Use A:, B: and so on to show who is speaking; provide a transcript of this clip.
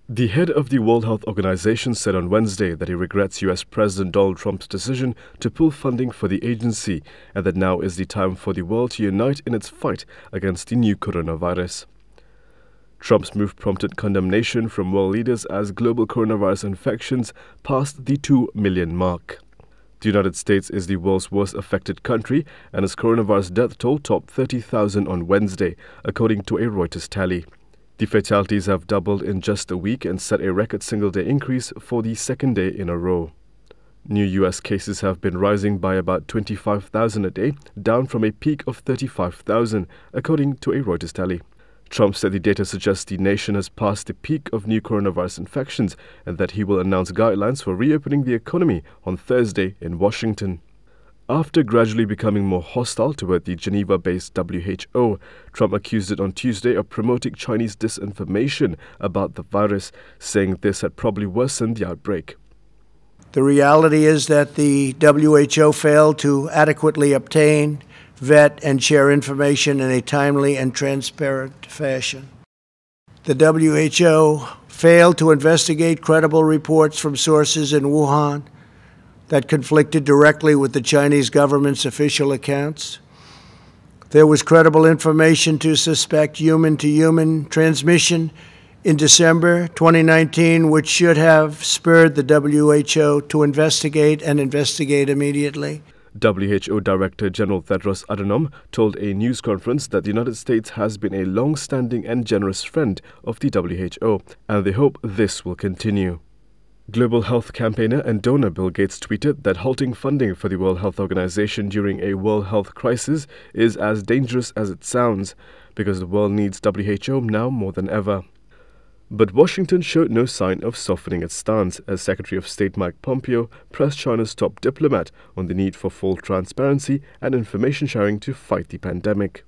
A: The head of the World Health Organization said on Wednesday that he regrets US President Donald Trump's decision to pull funding for the agency and that now is the time for the world to unite in its fight against the new coronavirus. Trump's move prompted condemnation from world leaders as global coronavirus infections passed the 2 million mark. The United States is the world's worst affected country and its coronavirus death toll topped 30,000 on Wednesday, according to a Reuters tally. The fatalities have doubled in just a week and set a record single-day increase for the second day in a row. New U.S. cases have been rising by about 25,000 a day, down from a peak of 35,000, according to a Reuters tally. Trump said the data suggests the nation has passed the peak of new coronavirus infections and that he will announce guidelines for reopening the economy on Thursday in Washington. After gradually becoming more hostile toward the Geneva-based WHO, Trump accused it on Tuesday of promoting Chinese disinformation about the virus, saying this had probably worsened the outbreak.
B: The reality is that the WHO failed to adequately obtain, vet, and share information in a timely and transparent fashion. The WHO failed to investigate credible reports from sources in Wuhan that conflicted directly with the Chinese government's official accounts. There was credible information to suspect human-to-human transmission in December 2019, which should have spurred the WHO to investigate immediately.
A: WHO Director General Tedros Adhanom told a news conference that the United States has been a long-standing and generous friend of the WHO, and they hope this will continue. Global health campaigner and donor Bill Gates tweeted that halting funding for the World Health Organization during a world health crisis is as dangerous as it sounds, because the world needs WHO now more than ever. But Washington showed no sign of softening its stance as Secretary of State Mike Pompeo pressed China's top diplomat on the need for full transparency and information sharing to fight the pandemic.